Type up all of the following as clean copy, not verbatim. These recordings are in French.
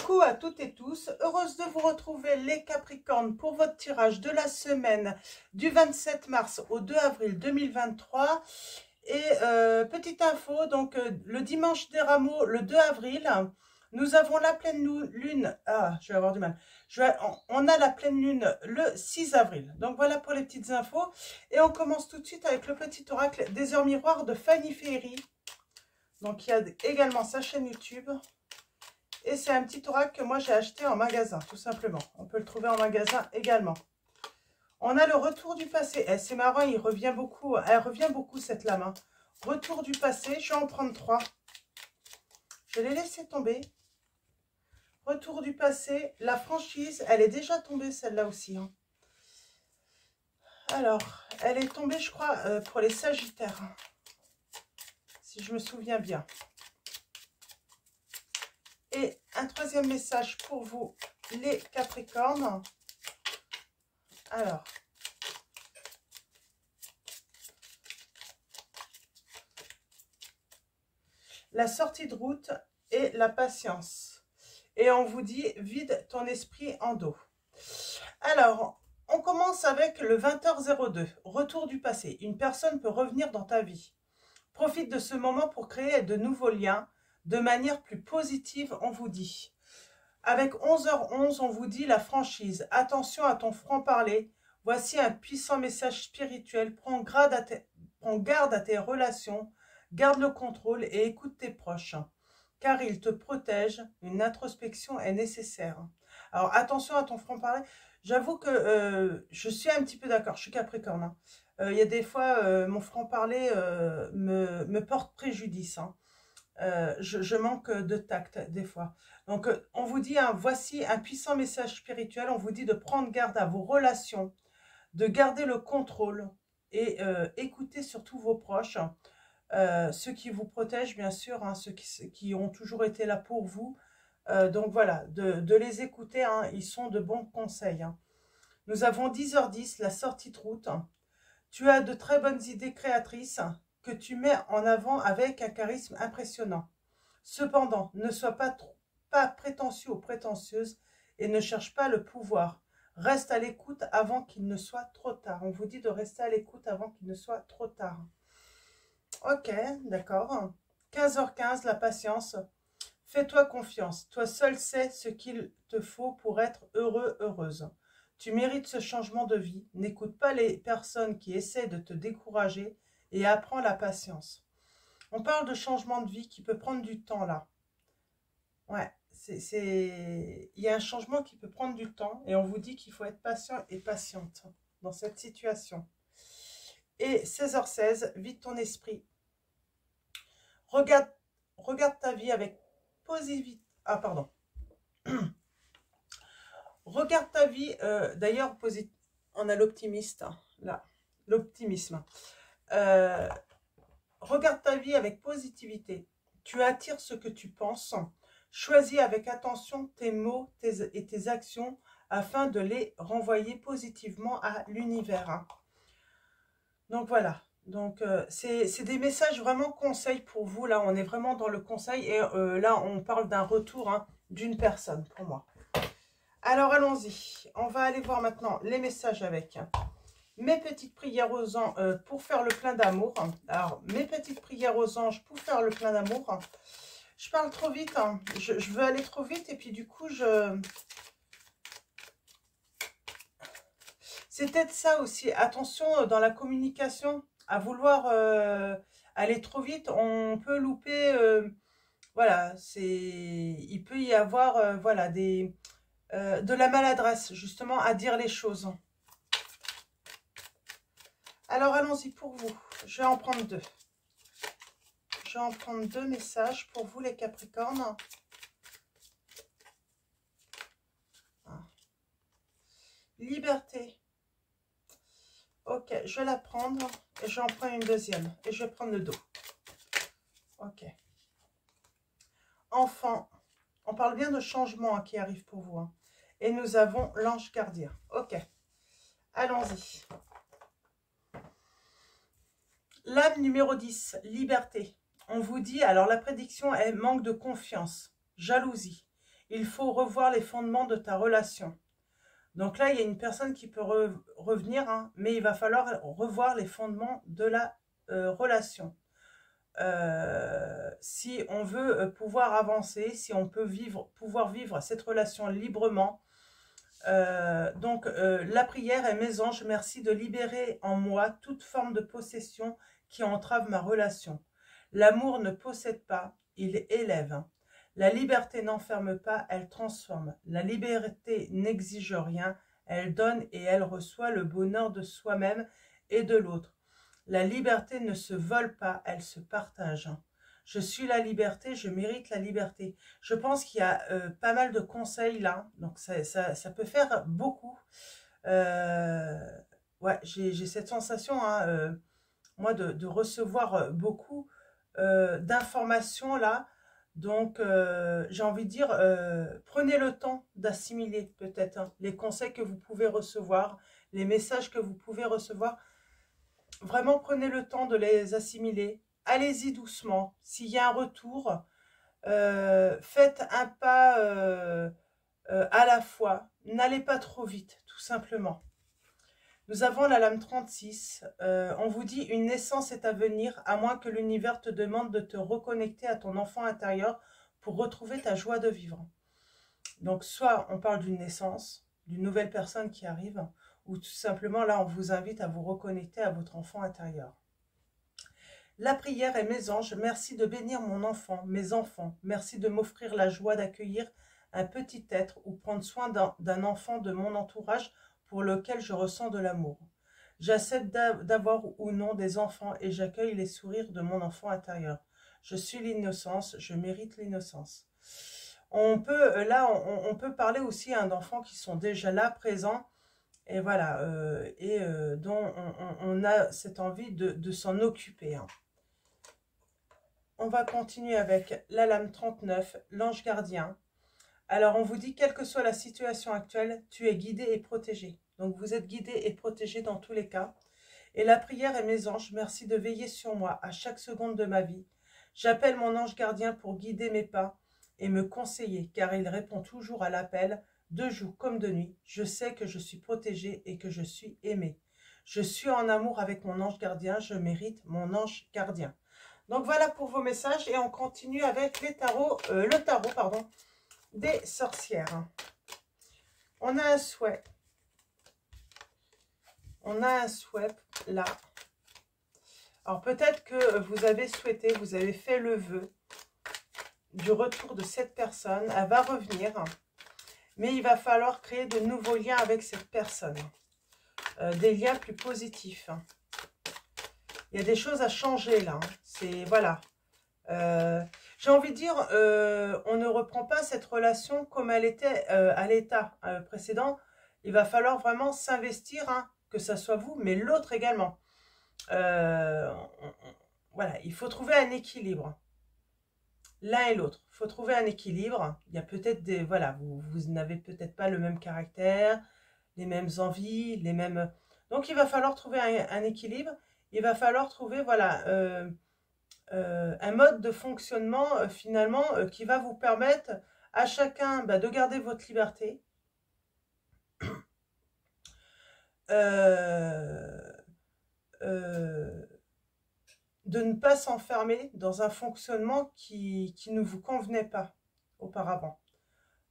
Coucou à toutes et tous, heureuse de vous retrouver les Capricornes pour votre tirage de la semaine du 27 mars au 2 avril 2023. Et petite info, donc le dimanche des Rameaux, le 2 avril, nous avons la pleine lune, je vais avoir du mal, on a la pleine lune le 6 avril. Donc voilà pour les petites infos. Et on commence tout de suite avec le petit oracle des heures miroirs de Fanny Ferry. Donc il y a également sa chaîne YouTube. Et c'est un petit oracle que moi j'ai acheté en magasin, tout simplement. On peut le trouver en magasin également. On a le retour du passé. Eh, c'est marrant, il revient beaucoup. Elle revient beaucoup cette lame. Hein. Retour du passé, je vais en prendre 3. Je vais les laisser tomber. Retour du passé, la franchise, elle est déjà tombée celle-là aussi. Hein. Alors, elle est tombée, je crois, pour les Sagittaires. Si je me souviens bien. Et un troisième message pour vous, les Capricornes. Alors, la sortie de route et la patience. Et on vous dit, vide ton esprit en dos. Alors, on commence avec le 20h02, retour du passé. Une personne peut revenir dans ta vie. Profite de ce moment pour créer de nouveaux liens de manière plus positive, on vous dit. Avec 11h11, on vous dit la franchise. Attention à ton franc-parler. Voici un puissant message spirituel. Prends garde à tes relations. Garde le contrôle et écoute tes proches. Car ils te protègent. Une introspection est nécessaire. Alors, attention à ton franc-parler. J'avoue que je suis un petit peu d'accord. Je suis Capricorne. Hein. Il y a des fois, mon franc-parler me porte préjudice. Hein. Je manque de tact des fois. Donc, on vous dit, hein, voici un puissant message spirituel. On vous dit de prendre garde à vos relations, de garder le contrôle et écouter surtout vos proches, ceux qui vous protègent, bien sûr, hein, ceux qui ont toujours été là pour vous. Donc, voilà, de les écouter. Hein, ils sont de bons conseils. Hein. Nous avons 10h10, la sortie de route. Tu as de très bonnes idées créatrices que tu mets en avant avec un charisme impressionnant. Cependant, ne sois pas prétentieux ou prétentieuse et ne cherche pas le pouvoir. Reste à l'écoute avant qu'il ne soit trop tard. On vous dit de rester à l'écoute avant qu'il ne soit trop tard. Ok, d'accord. 15h15, la patience. Fais-toi confiance. Toi seul sais ce qu'il te faut pour être heureux, heureuse. Tu mérites ce changement de vie. N'écoute pas les personnes qui essaient de te décourager et apprends la patience. On parle de changement de vie qui peut prendre du temps là. Ouais, il y a un changement qui peut prendre du temps et on vous dit qu'il faut être patient et patiente dans cette situation. Et 16h16, vide ton esprit. Regarde ta vie avec positivité. Ah, pardon. Regarde ta vie, d'ailleurs, on a l'optimiste, hein, là, l'optimisme. Regarde ta vie avec positivité. Tu attires ce que tu penses. Choisis avec attention tes mots et tes actions afin de les renvoyer positivement à l'univers. Hein. Donc voilà. Donc c'est des messages vraiment conseils pour vous. Là, on est vraiment dans le conseil et là, on parle d'un retour hein, d'une personne pour moi. Alors, allons-y. On va aller voir maintenant les messages avec mes petites prières aux anges pour faire le plein d'amour. Alors, mes petites prières aux anges pour faire le plein d'amour. Je parle trop vite. Hein. Je veux aller trop vite et puis du coup, c'est peut-être ça aussi. Attention dans la communication, à vouloir aller trop vite, on peut louper. Voilà, il peut y avoir voilà, de la maladresse, justement, à dire les choses. Alors, allons-y pour vous. Je vais en prendre 2. Je vais en prendre 2 messages pour vous, les Capricornes. Liberté. Ok, je vais la prendre et je vais en prendre une deuxième. Et je vais prendre le dos. Ok. Enfant. On parle bien de changement hein, qui arrive pour vous. Hein. Et nous avons l'ange gardien. Ok. Allons-y. Lame numéro 10, liberté. On vous dit, alors la prédiction est manque de confiance, jalousie. il faut revoir les fondements de ta relation. Donc là, il y a une personne qui peut revenir, hein, mais il va falloir revoir les fondements de la relation. Si on veut pouvoir avancer, si on peut pouvoir vivre cette relation librement. Donc, la prière est mes anges, merci de libérer en moi toute forme de possession qui entrave ma relation. L'amour ne possède pas, il élève. La liberté n'enferme pas, elle transforme. La liberté n'exige rien, elle donne et elle reçoit le bonheur de soi-même et de l'autre. La liberté ne se vole pas, elle se partage. Je suis la liberté, je mérite la liberté. Je pense qu'il y a pas mal de conseils là, donc ça peut faire beaucoup. Ouais, j'ai cette sensation, hein, moi, de recevoir beaucoup d'informations là. Donc, j'ai envie de dire, prenez le temps d'assimiler peut-être hein, les conseils que vous pouvez recevoir, les messages que vous pouvez recevoir. Vraiment, prenez le temps de les assimiler. Allez-y doucement. S'il y a un retour, faites un pas à la fois. N'allez pas trop vite, tout simplement. Nous avons la lame 36. On vous dit, une naissance est à venir, à moins que l'univers te demande de te reconnecter à ton enfant intérieur pour retrouver ta joie de vivre. Donc, soit on parle d'une naissance, d'une nouvelle personne qui arrive, ou tout simplement, là, on vous invite à vous reconnecter à votre enfant intérieur. La prière est mes anges, merci de bénir mon enfant, mes enfants, merci de m'offrir la joie d'accueillir un petit être ou prendre soin d'un enfant de mon entourage pour lequel je ressens de l'amour. J'accepte d'avoir ou non des enfants et j'accueille les sourires de mon enfant intérieur. Je suis l'innocence, je mérite l'innocence. On peut, là, on peut parler aussi hein, d'enfants qui sont déjà là, présents, et voilà, dont on a cette envie de s'en occuper. Hein. On va continuer avec la lame 39, l'ange gardien. Alors, on vous dit, quelle que soit la situation actuelle, tu es guidé et protégé. Donc, vous êtes guidé et protégé dans tous les cas. Et la prière est mes anges, merci de veiller sur moi à chaque seconde de ma vie. J'appelle mon ange gardien pour guider mes pas et me conseiller, car il répond toujours à l'appel, de jour comme de nuit. Je sais que je suis protégé et que je suis aimé. Je suis en amour avec mon ange gardien, je mérite mon ange gardien. Donc voilà pour vos messages et on continue avec le tarot des sorcières. On a un souhait. On a un souhait là. Alors peut-être que vous avez souhaité, vous avez fait le vœu du retour de cette personne. Elle va revenir, mais il va falloir créer de nouveaux liens avec cette personne. Des liens plus positifs. Il y a des choses à changer là. C'est voilà. J'ai envie de dire, on ne reprend pas cette relation comme elle était à l'état précédent. Il va falloir vraiment s'investir, hein, que ce soit vous, mais l'autre également. Voilà, il faut trouver un équilibre. L'un et l'autre. Il faut trouver un équilibre. Il y a peut-être des... Voilà, vous n'avez peut-être pas le même caractère, les mêmes envies, les mêmes... Donc, il va falloir trouver un équilibre. Il va falloir trouver, voilà... un mode de fonctionnement finalement qui va vous permettre à chacun de garder votre liberté, de ne pas s'enfermer dans un fonctionnement qui ne vous convenait pas auparavant,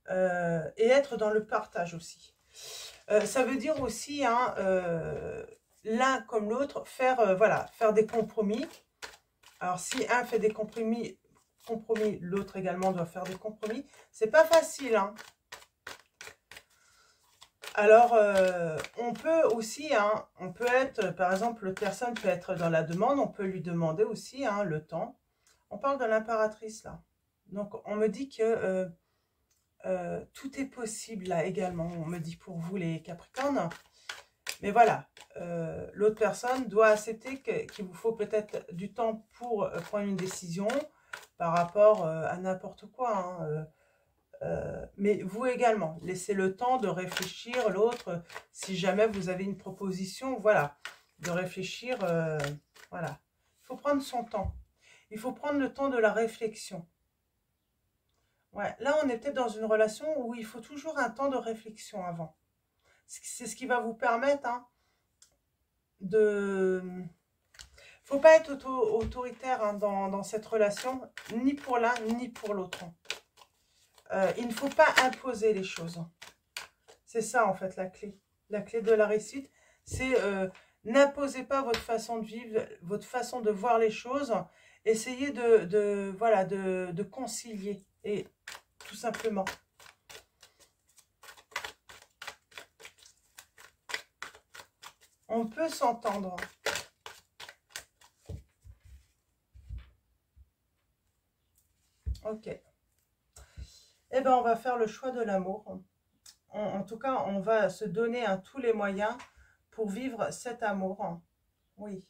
et être dans le partage aussi. Ça veut dire aussi, hein, l'un comme l'autre, voilà, faire des compromis. Alors, si un fait des compromis, l'autre également doit faire des compromis. C'est pas facile, hein. Alors, on peut aussi, hein, on peut être, par exemple, l'autre personne peut être dans la demande, on peut lui demander aussi hein, le temps. On parle de l'impératrice, là. Donc, on me dit que tout est possible, là, également. On me dit pour vous, les Capricornes. Mais voilà, l'autre personne doit accepter qu'il vous faut peut-être du temps pour prendre une décision par rapport à n'importe quoi. Hein, mais vous également, laissez le temps de réfléchir, l'autre, si jamais vous avez une proposition, voilà, de réfléchir, voilà. Il faut prendre son temps. Il faut prendre le temps de la réflexion. Ouais, là, on est peut-être dans une relation où il faut toujours un temps de réflexion avant. C'est ce qui va vous permettre hein, de... Faut pas être autoritaire hein, dans cette relation, ni pour l'un, ni pour l'autre. Il ne faut pas imposer les choses. C'est ça, en fait, la clé. La clé de la réussite, c'est n'imposez pas votre façon de vivre, votre façon de voir les choses. Essayez voilà, de concilier, et tout simplement. On peut s'entendre. Ok. Eh bien, on va faire le choix de l'amour. En tout cas, on va se donner hein, tous les moyens pour vivre cet amour. Oui.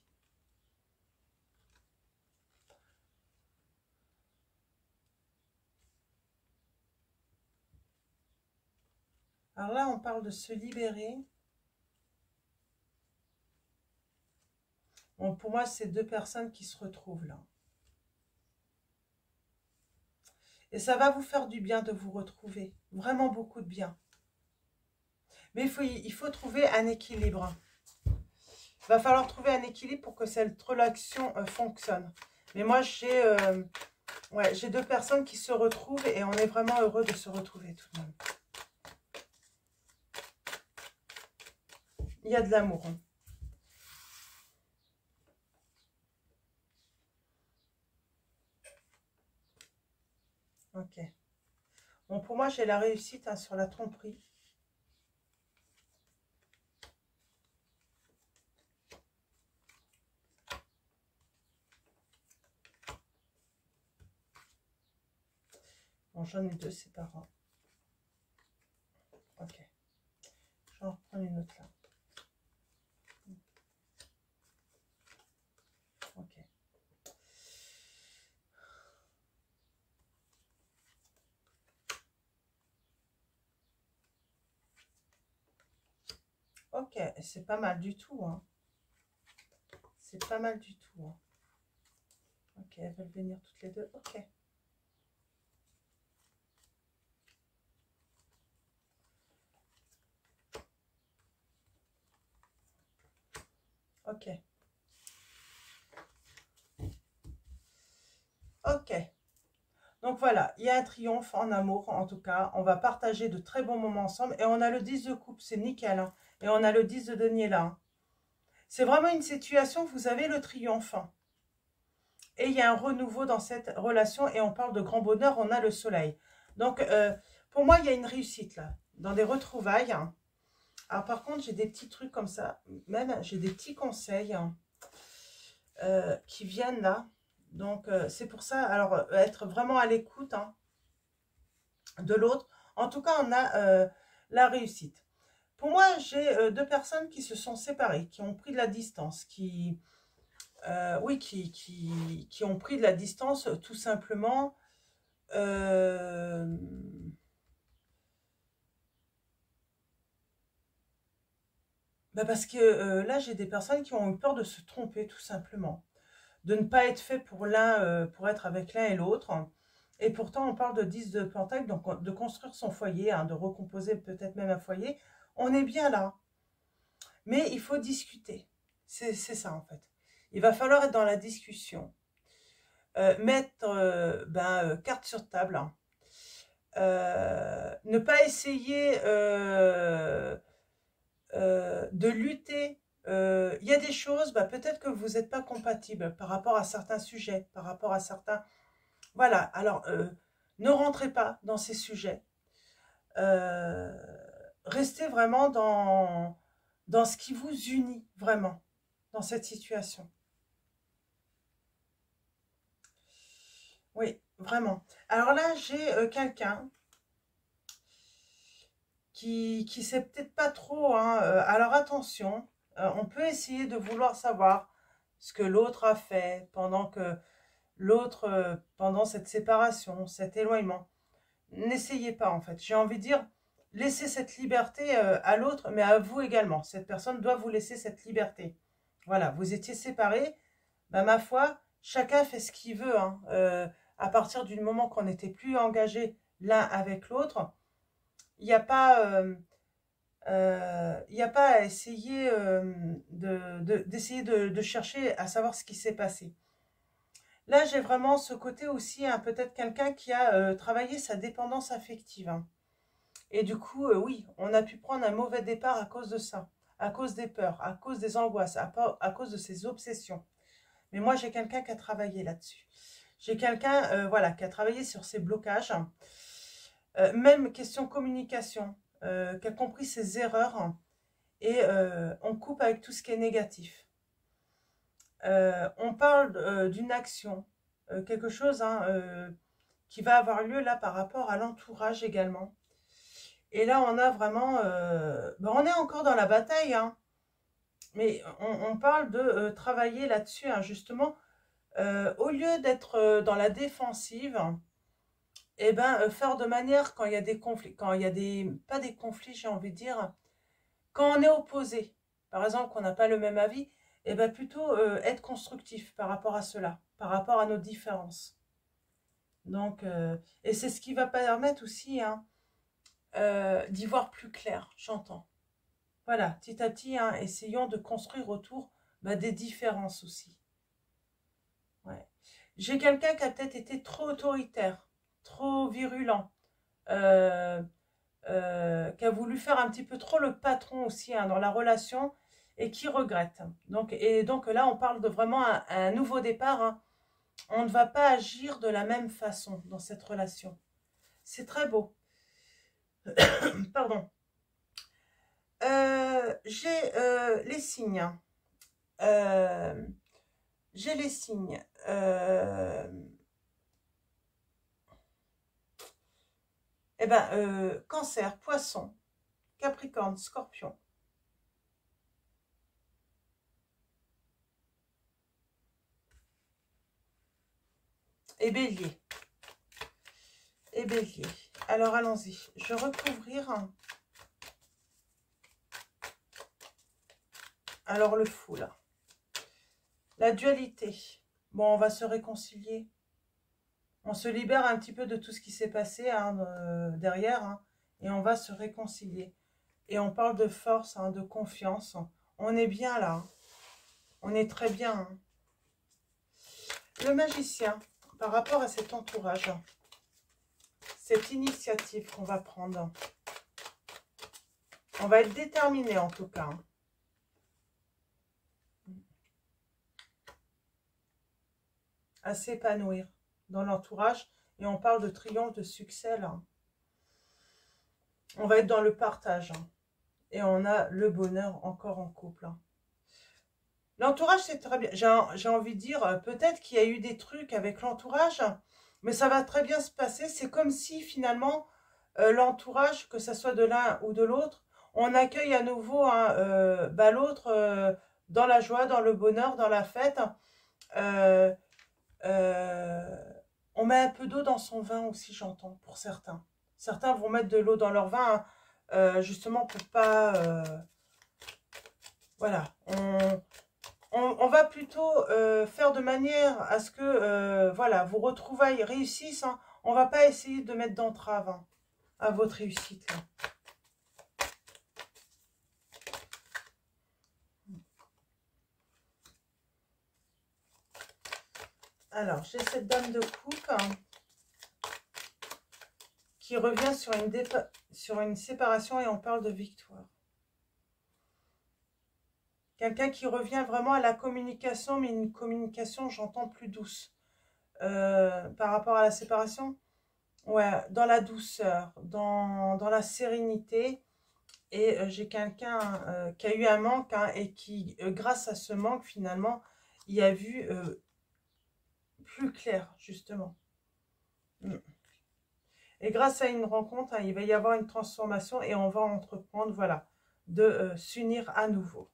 Alors là, on parle de se libérer. Bon, pour moi, c'est deux personnes qui se retrouvent là. Et ça va vous faire du bien de vous retrouver. Vraiment beaucoup de bien. Mais il faut trouver un équilibre. Il va falloir trouver un équilibre pour que cette relation fonctionne. Mais moi, j'ai deux personnes qui se retrouvent et on est vraiment heureux de se retrouver tout de même. Il y a de l'amour. Hein. Ok. Bon, pour moi, j'ai la réussite hein, sur la tromperie. Bon, j'en ai deux, c'est pas grave. Ok. Je vais en reprendre une autre là. Ok. Ok, c'est pas mal du tout. Hein. C'est pas mal du tout. Hein. Ok, elles veulent venir toutes les deux. Ok. Ok. Ok. Donc voilà, il y a un triomphe en amour, en tout cas. On va partager de très bons moments ensemble. Et on a le 10 de coupe, c'est nickel. Hein. Et on a le 10 de denier là. Hein. C'est vraiment une situation, vous avez le triomphe. Hein. Et il y a un renouveau dans cette relation. Et on parle de grand bonheur, on a le soleil. Donc, pour moi, il y a une réussite là. Dans des retrouvailles. Hein. Alors par contre, j'ai des petits trucs comme ça. Même, j'ai des petits conseils hein, qui viennent là. Donc, c'est pour ça, alors, être vraiment à l'écoute hein, de l'autre. En tout cas, on a la réussite. Pour moi, j'ai deux personnes qui se sont séparées, qui ont pris de la distance, oui, qui ont pris de la distance tout simplement. Bah parce que là, j'ai des personnes qui ont eu peur de se tromper tout simplement. De ne pas être fait pour l'un, pour être avec l'un et l'autre. Et pourtant, on parle de 10 de Pentacle, donc de construire son foyer, hein, de recomposer peut-être même un foyer. On est bien là. Mais il faut discuter. C'est ça, en fait. Il va falloir être dans la discussion. Mettre carte sur table. Hein. Ne pas essayer de lutter. Il y a des choses, peut-être que vous n'êtes pas compatibles par rapport à certains sujets, par rapport à certains... Voilà, alors ne rentrez pas dans ces sujets. Restez vraiment dans ce qui vous unit, vraiment, dans cette situation. Oui, vraiment. Alors là, j'ai quelqu'un qui sait peut-être pas trop. Hein, alors attention, on peut essayer de vouloir savoir ce que l'autre a fait pendant que l'autre, pendant cette séparation, cet éloignement. N'essayez pas en fait. J'ai envie de dire, laissez cette liberté à l'autre, mais à vous également. Cette personne doit vous laisser cette liberté. Voilà, vous étiez séparés, ma foi, chacun fait ce qu'il veut. Hein. À partir du moment qu'on n'était plus engagé l'un avec l'autre, il n'y a pas... il n'y a pas à essayer d'essayer de chercher à savoir ce qui s'est passé. Là, j'ai vraiment ce côté aussi, hein, peut-être quelqu'un qui a travaillé sa dépendance affective. Hein. Et du coup, oui, on a pu prendre un mauvais départ à cause de ça, à cause des peurs, à cause des angoisses, à cause de ses obsessions. Mais moi, j'ai quelqu'un qui a travaillé là-dessus. J'ai quelqu'un voilà, qui a travaillé sur ses blocages. Même question communication, qui a compris ses erreurs. Hein, et on coupe avec tout ce qui est négatif. On parle d'une action, quelque chose hein, qui va avoir lieu là par rapport à l'entourage également. Et là, on a vraiment... on est encore dans la bataille, hein, mais on parle de travailler là-dessus, hein, justement. Au lieu d'être dans la défensive, eh ben, faire de manière, quand il y a des conflits, quand il y a des... pas des conflits, j'ai envie de dire, quand on est opposé, par exemple, qu'on n'a pas le même avis, eh ben, plutôt être constructif par rapport à cela, par rapport à nos différences. Donc, et c'est ce qui va permettre aussi, hein, d'y voir plus clair, j'entends. Voilà, petit à petit, hein, essayons de construire autour des différences aussi. Ouais. J'ai quelqu'un qui a peut-être été trop autoritaire, trop virulent, qui a voulu faire un petit peu trop le patron aussi hein, dans la relation et qui regrette. Donc là, on parle de vraiment un nouveau départ. Hein. On ne va pas agir de la même façon dans cette relation. C'est très beau. Pardon. J'ai les signes. J'ai les signes. Cancer, Poisson, Capricorne, Scorpion. Et Bélier. Et Bélier. Alors, allons-y. Je vais recouvrir. Alors, le fou, là. La dualité. Bon, on va se réconcilier. On se libère un petit peu de tout ce qui s'est passé hein, derrière. Hein, et on va se réconcilier. Et on parle de force, hein, de confiance. On est bien là. Hein. On est très bien. Hein. Le magicien, par rapport à cet entourage, cette initiative qu'on va prendre, on va être déterminé en tout cas. Hein. À s'épanouir dans l'entourage. Et on parle de triomphe, de succès là. On va être dans le partage. Hein. Et on a le bonheur encore en couple. Hein. L'entourage, c'est très bien. J'ai envie de dire, peut-être qu'il y a eu des trucs avec l'entourage, mais ça va très bien se passer. C'est comme si, finalement, l'entourage, que ce soit de l'un ou de l'autre, on accueille à nouveau hein, l'autre dans la joie, dans le bonheur, dans la fête. On met un peu d'eau dans son vin aussi, j'entends, pour certains. Certains vont mettre de l'eau dans leur vin, hein, justement pour pas... voilà, on va plutôt faire de manière à ce que voilà, vos retrouvailles réussissent. Hein. On ne va pas essayer de mettre d'entrave hein, à votre réussite. Là. Alors, j'ai cette dame de coupe hein, qui revient sur une séparation et on parle de victoire. Quelqu'un qui revient vraiment à la communication, mais une communication, j'entends, plus douce. Par rapport à la séparation, ouais, dans la douceur, dans la sérénité. Et j'ai quelqu'un qui a eu un manque hein, et qui, grâce à ce manque, finalement, il a vu plus clair, justement. Et grâce à une rencontre, hein, il va y avoir une transformation et on va entreprendre, voilà, de s'unir à nouveau.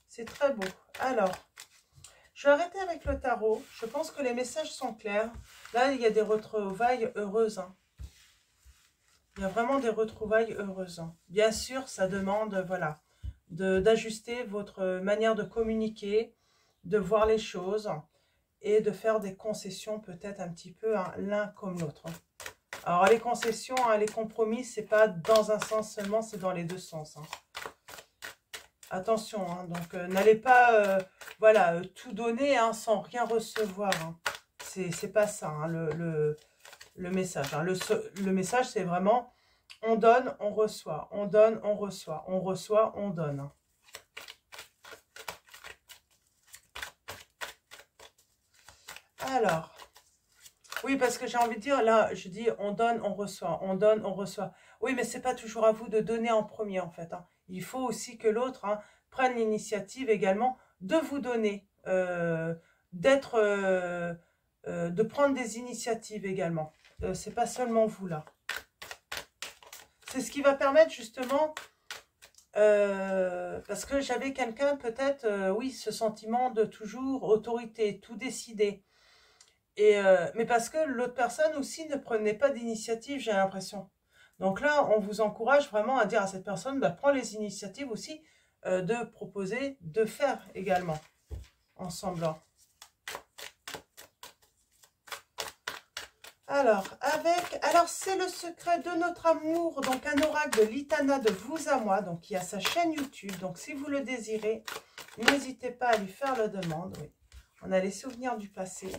C'est très beau. Alors, je vais arrêter avec le tarot. Je pense que les messages sont clairs. Là, il y a des retrouvailles heureuses. Hein. Il y a vraiment des retrouvailles heureuses. Hein. Bien sûr, ça demande, voilà, d'ajuster votre manière de communiquer, de voir les choses. et de faire des concessions peut-être un petit peu hein, l'un comme l'autre. Hein. Alors les concessions, hein, les compromis, c'est pas dans un sens seulement, c'est dans les deux sens. Hein. Attention, hein, donc n'allez pas voilà, tout donner hein, sans rien recevoir. Hein. C'est pas ça hein, le message. Hein. Le message, c'est vraiment on donne, on reçoit. On donne, on reçoit. On reçoit, on donne. Hein. Alors, oui, parce que j'ai envie de dire, là, je dis on donne, on reçoit. On donne, on reçoit. Oui, mais c'est pas toujours à vous de donner en premier, en fait. Hein. Il faut aussi que l'autre hein, prenne l'initiative également de vous donner, de prendre des initiatives également. C'est pas seulement vous, là. C'est ce qui va permettre, justement, parce que j'avais quelqu'un, peut-être, oui, ce sentiment de toujours autorité, tout décider. Mais parce que l'autre personne aussi ne prenait pas d'initiative, j'ai l'impression. Donc là, on vous encourage vraiment à dire à cette personne, bah, prends les initiatives aussi de proposer, de faire également, ensemble. Alors, c'est le secret de notre amour, donc un oracle de l'Itana de vous à moi, donc il y a sa chaîne YouTube, donc si vous le désirez, n'hésitez pas à lui faire la demande, oui. On a les souvenirs du passé.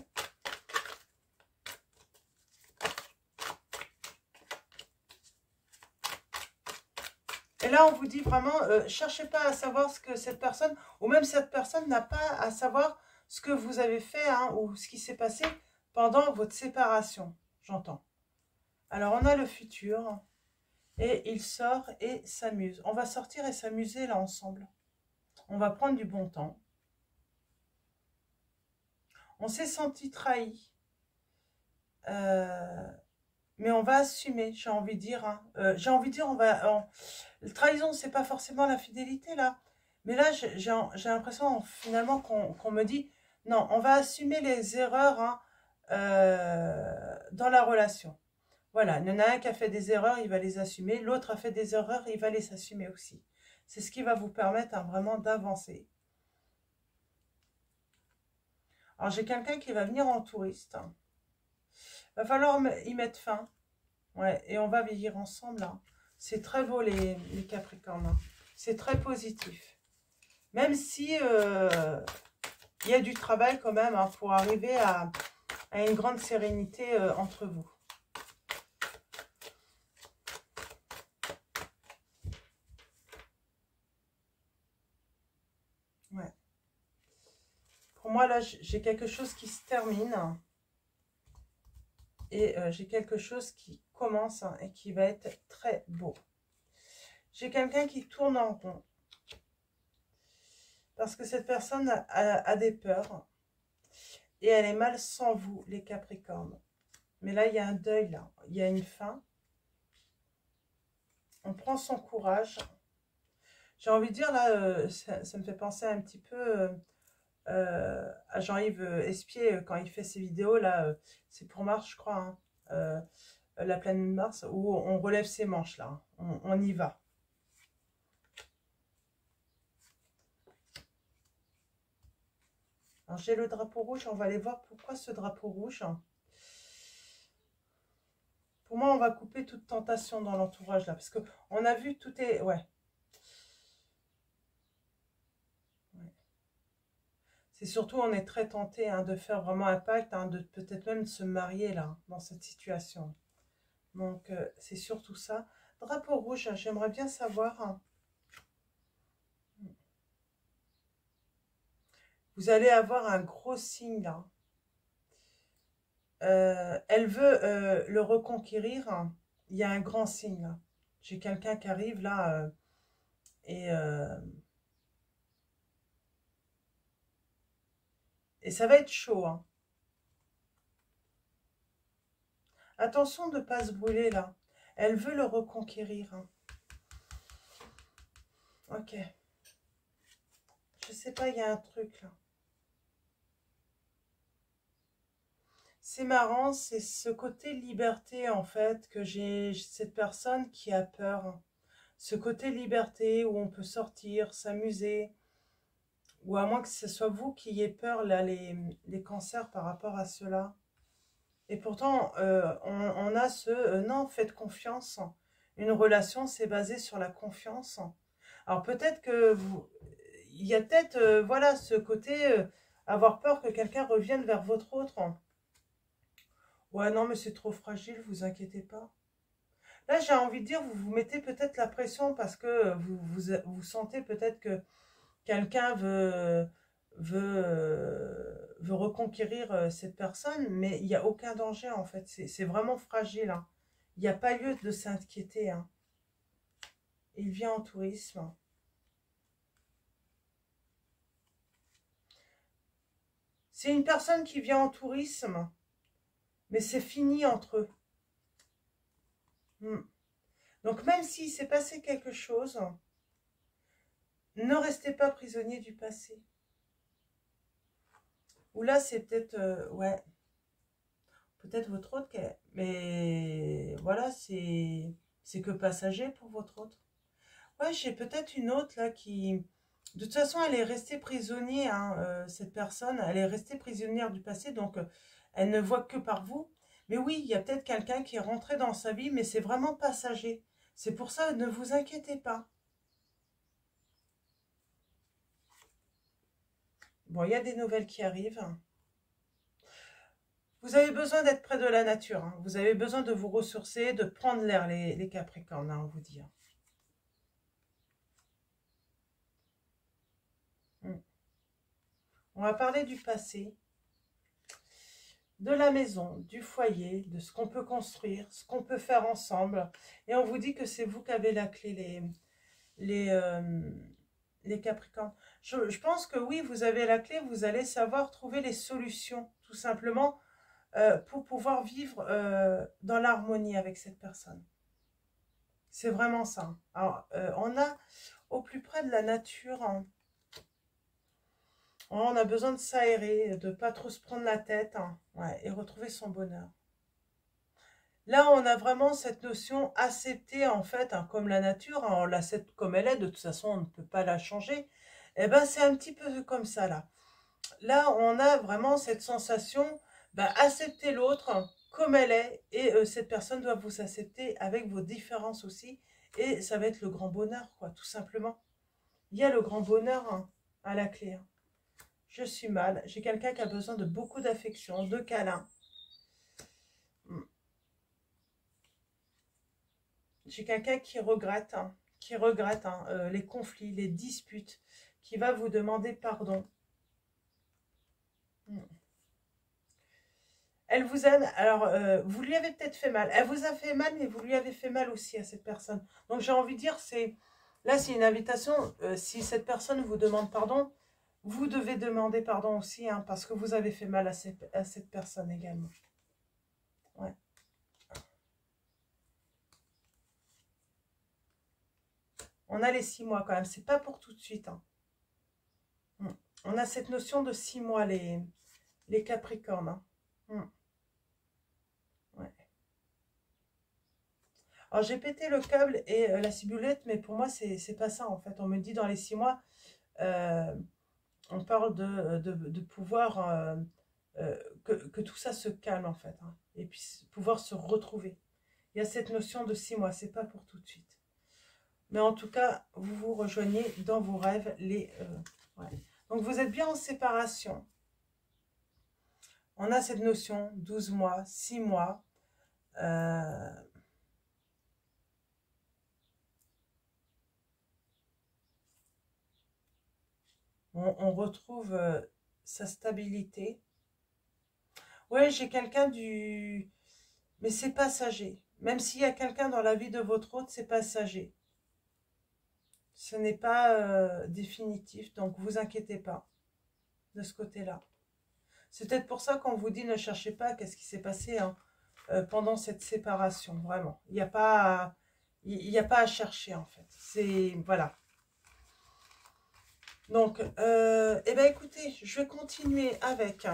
Et là, on vous dit vraiment, cherchez pas à savoir ce que cette personne, ou même cette personne n'a pas à savoir ce que vous avez fait, hein, ou ce qui s'est passé pendant votre séparation, j'entends. Alors, on a le futur, et il sort et s'amuse. On va sortir et s'amuser là ensemble. On va prendre du bon temps. On s'est senti trahi. Mais on va assumer, j'ai envie de dire. Hein. J'ai envie de dire, trahison, c'est pas forcément la fidélité, là. Mais là, j'ai l'impression, finalement, qu'on me dit, non, on va assumer les erreurs hein, dans la relation. Voilà, il y en a un qui a fait des erreurs, il va les assumer. L'autre a fait des erreurs, il va les assumer aussi. C'est ce qui va vous permettre hein, vraiment d'avancer. Alors, j'ai quelqu'un qui va venir en touriste. Il va falloir y mettre fin. Ouais, et on va vieillir ensemble. Hein. C'est très beau, les Capricornes. Hein. C'est très positif. Même si il y a du travail quand même hein, pour arriver à une grande sérénité entre vous. Ouais. Pour moi, là, j'ai quelque chose qui se termine. Et j'ai quelque chose qui commence hein, et qui va être très beau. J'ai quelqu'un qui tourne en rond. Parce que cette personne a des peurs. Et elle est mal sans vous, les Capricornes. Mais là, il y a un deuil, là. Il y a une fin. On prend son courage. J'ai envie de dire, là, ça me fait penser un petit peu à Jean-Yves Espier, quand il fait ses vidéos, là, c'est pour Mars, je crois, hein, la planète Mars, où on relève ses manches, là. On y va. Alors, j'ai le drapeau rouge, on va aller voir pourquoi ce drapeau rouge. Pour moi, on va couper toute tentation dans l'entourage, là, parce qu'on a vu, tout est... Ouais. C'est surtout, on est très tenté hein, de faire vraiment un pacte, hein, de peut-être même se marier, là, dans cette situation. Donc, c'est surtout ça. Drapeau rouge, j'aimerais bien savoir... Hein, vous allez avoir un gros signe, là. Elle veut le reconquérir. Hein. Il y a un grand signe, là. J'ai quelqu'un qui arrive, là, et ça va être chaud. Hein. Attention de ne pas se brûler, là. Elle veut le reconquérir. Hein. Ok. Je sais pas, il y a un truc, là. C'est marrant, c'est ce côté liberté, en fait, que j'ai cette personne qui a peur. Ce côté liberté où on peut sortir, s'amuser, Ou à moins que ce soit vous qui ayez peur, là, les cancers par rapport à cela. Et pourtant, on a ce non, faites confiance. Une relation, c'est basé sur la confiance. Alors peut-être que vous, il y a peut-être, voilà, ce côté, avoir peur que quelqu'un revienne vers votre autre. Ouais, non, mais c'est trop fragile, vous inquiétez pas. Là, j'ai envie de dire, vous vous mettez peut-être la pression parce que vous sentez peut-être que quelqu'un veut reconquérir cette personne, mais il n'y a aucun danger en fait. C'est vraiment fragile, hein. Il n'y a pas lieu de s'inquiéter, hein. Il vient en tourisme. C'est une personne qui vient en tourisme, mais c'est fini entre eux. Hmm. Donc même s'il s'est passé quelque chose, ne restez pas prisonnier du passé. Ou là, c'est peut-être, ouais, peut-être votre autre, mais voilà, c'est que passager pour votre autre. Ouais, j'ai peut-être une autre là qui, de toute façon, elle est restée prisonnière, hein, cette personne, elle est restée prisonnière du passé, donc elle ne voit que par vous. Mais oui, il y a peut-être quelqu'un qui est rentré dans sa vie, mais c'est vraiment passager. C'est pour ça, ne vous inquiétez pas. Bon, il y a des nouvelles qui arrivent. Vous avez besoin d'être près de la nature, hein. Vous avez besoin de vous ressourcer, de prendre l'air, les Capricornes, hein, on vous dit. Mm. On va parler du passé, de la maison, du foyer, de ce qu'on peut construire, ce qu'on peut faire ensemble. Et on vous dit que c'est vous qui avez la clé, les, euh, les Capricornes. Je pense que oui, vous avez la clé, vous allez savoir trouver les solutions, tout simplement, pour pouvoir vivre dans l'harmonie avec cette personne. C'est vraiment ça. Alors, on a au plus près de la nature, hein, on a besoin de s'aérer, de ne pas trop se prendre la tête, hein, ouais, et retrouver son bonheur. Là, on a vraiment cette notion acceptée, en fait, hein, comme la nature, hein, on l'accepte comme elle est, de toute façon, on ne peut pas la changer. Et ben, c'est un petit peu comme ça, là. Là, on a vraiment cette sensation, ben, accepter l'autre comme elle est, et cette personne doit vous accepter avec vos différences aussi, et ça va être le grand bonheur, quoi, tout simplement. Il y a le grand bonheur, hein, à la clé, hein. Je suis mal, j'ai quelqu'un qui a besoin de beaucoup d'affection, de câlins. J'ai quelqu'un qui regrette, hein, les conflits, les disputes, qui va vous demander pardon. Elle vous aime, alors vous lui avez peut-être fait mal. Elle vous a fait mal, mais vous lui avez fait mal aussi à cette personne. Donc j'ai envie de dire, là c'est une invitation. Si cette personne vous demande pardon, vous devez demander pardon aussi, hein, parce que vous avez fait mal à cette personne également. Ouais. On a les 6 mois quand même, c'est pas pour tout de suite, hein. On a cette notion de 6 mois, les Capricornes, hein. Ouais. Alors j'ai pété le câble et la ciboulette, mais pour moi c'est pas ça en fait. On me dit dans les 6 mois, euh, on parle de pouvoir que tout ça se calme en fait, hein, et puis pouvoir se retrouver. Il y a cette notion de 6 mois, c'est pas pour tout de suite. Mais en tout cas, vous vous rejoignez dans vos rêves. Ouais. Donc vous êtes bien en séparation. On a cette notion 12 mois, 6 mois. On retrouve sa stabilité. Ouais, j'ai quelqu'un du... Mais c'est passager. Même s'il y a quelqu'un dans la vie de votre hôte, c'est passager. Ce n'est pas définitif, donc vous inquiétez pas de ce côté-là. C'est peut-être pour ça qu'on vous dit ne cherchez pas qu'est-ce qui s'est passé, hein, pendant cette séparation, vraiment. Il n'y a pas à chercher en fait. C'est, voilà. Donc, eh ben écoutez, je vais continuer avec...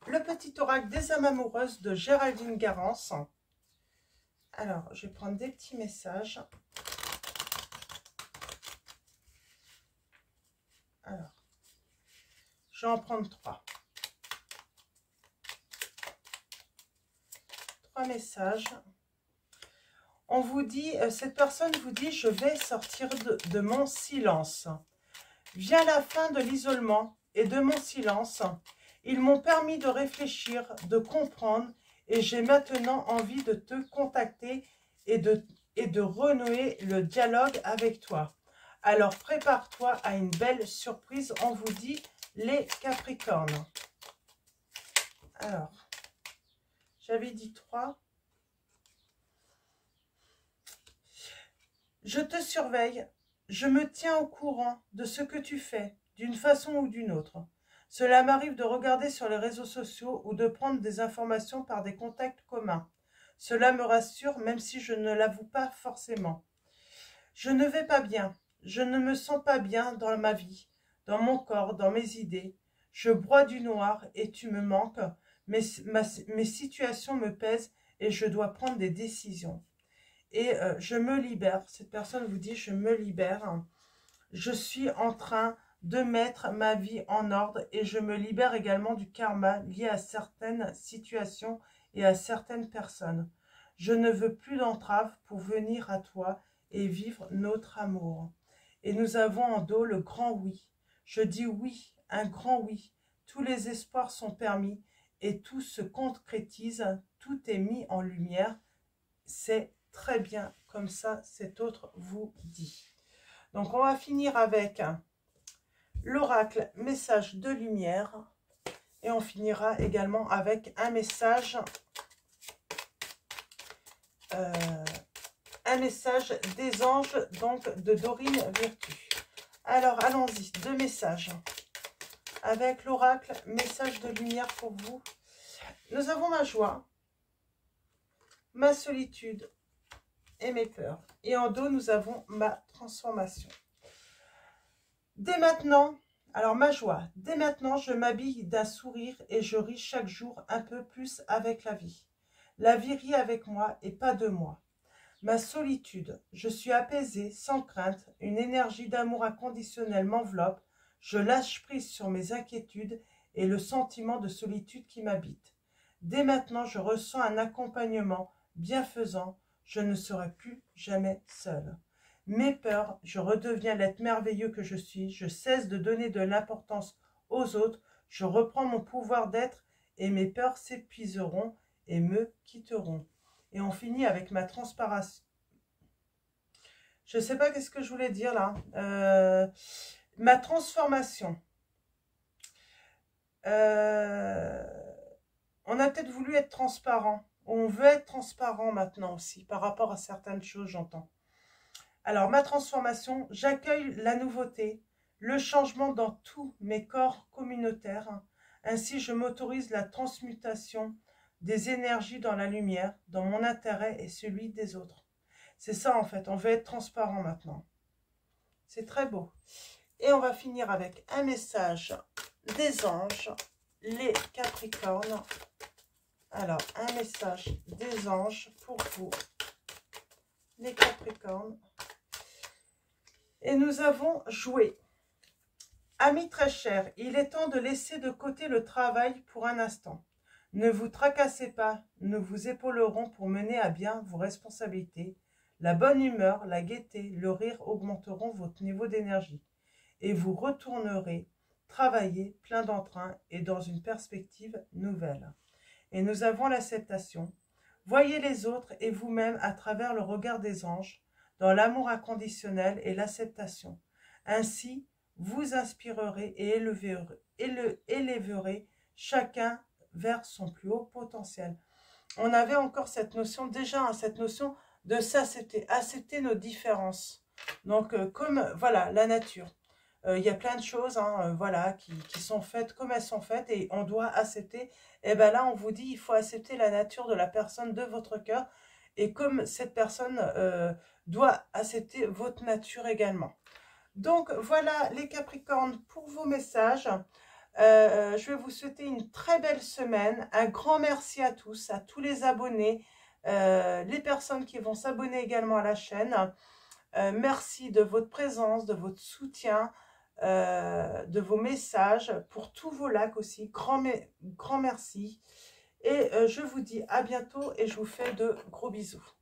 le petit oracle des âmes amoureuses de Géraldine Garance. Alors, je vais prendre des petits messages. Alors, je vais en prendre 3. 3 messages. On vous dit, cette personne vous dit, je vais sortir de mon silence. Vient la fin de l'isolement et de mon silence. Ils m'ont permis de réfléchir, de comprendre, et j'ai maintenant envie de te contacter et de renouer le dialogue avec toi. Alors prépare-toi à une belle surprise, on vous dit les Capricornes. Alors, j'avais dit 3. Je te surveille, je me tiens au courant de ce que tu fais, d'une façon ou d'une autre. Cela m'arrive de regarder sur les réseaux sociaux ou de prendre des informations par des contacts communs. Cela me rassure, même si je ne l'avoue pas forcément. Je ne vais pas bien, je ne me sens pas bien dans ma vie, dans mon corps, dans mes idées. Je broie du noir et tu me manques, mes situations me pèsent et je dois prendre des décisions. Et je me libère, cette personne vous dit, je me libère, je suis en train de mettre ma vie en ordre et je me libère également du karma lié à certaines situations et à certaines personnes. Je ne veux plus d'entrave pour venir à toi et vivre notre amour. Et nous avons en dos le grand oui. Je dis oui, un grand oui. Tous les espoirs sont permis et tout se concrétise, tout est mis en lumière. C'est très bien comme ça, cet autre vous dit. Donc, on va finir avec l'oracle message de lumière. Et on finira également avec un message des anges, donc de Dorine Virtue. Alors, allons-y, 2 messages. Avec l'oracle message de lumière pour vous. Nous avons ma joie, ma solitude et mes peurs. Et en dos, nous avons ma transformation. Dès maintenant, alors ma joie, dès maintenant, je m'habille d'un sourire et je ris chaque jour un peu plus avec la vie. La vie rit avec moi et pas de moi. Ma solitude, je suis apaisée, sans crainte, une énergie d'amour inconditionnel m'enveloppe, je lâche prise sur mes inquiétudes et le sentiment de solitude qui m'habite. Dès maintenant, je ressens un accompagnement bienfaisant, je ne serai plus jamais seule. Mes peurs, je redeviens l'être merveilleux que je suis, je cesse de donner de l'importance aux autres, je reprends mon pouvoir d'être et mes peurs s'épuiseront et me quitteront. Et on finit avec ma transpiration. Je ne sais pas qu'est-ce que je voulais dire là. Ma transformation. On a peut-être voulu être transparent. On veut être transparent maintenant aussi par rapport à certaines choses, j'entends. Alors, ma transformation, j'accueille la nouveauté, le changement dans tous mes corps communautaires. Ainsi, je m'autorise la transmutation des énergies dans la lumière, dans mon intérêt et celui des autres. C'est ça en fait, on veut être transparent maintenant. C'est très beau. Et on va finir avec un message des anges, les Capricornes. Alors, un message des anges pour vous, les Capricornes. Et nous avons joué. Amis très chers, il est temps de laisser de côté le travail pour un instant. Ne vous tracassez pas, nous vous épaulerons pour mener à bien vos responsabilités. La bonne humeur, la gaieté, le rire augmenteront votre niveau d'énergie. Et vous retournerez travailler plein d'entrain et dans une perspective nouvelle. Et nous avons l'acceptation. Voyez les autres et vous-même à travers le regard des anges, dans l'amour inconditionnel et l'acceptation. Ainsi, vous inspirerez et élèverez chacun vers son plus haut potentiel. On avait encore cette notion, déjà hein, cette notion de s'accepter, accepter nos différences. Donc, comme, voilà, la nature. Il y a plein de choses, hein, voilà, qui sont faites comme elles sont faites et on doit accepter. Et bien là, on vous dit, il faut accepter la nature de la personne de votre cœur et comme cette personne doit accepter votre nature également. Donc, voilà les Capricornes pour vos messages. Je vais vous souhaiter une très belle semaine. Un grand merci à tous les abonnés. les personnes qui vont s'abonner également à la chaîne. Merci de votre présence, de votre soutien, de vos messages, pour tous vos likes aussi. Grand merci. Et je vous dis à bientôt et je vous fais de gros bisous.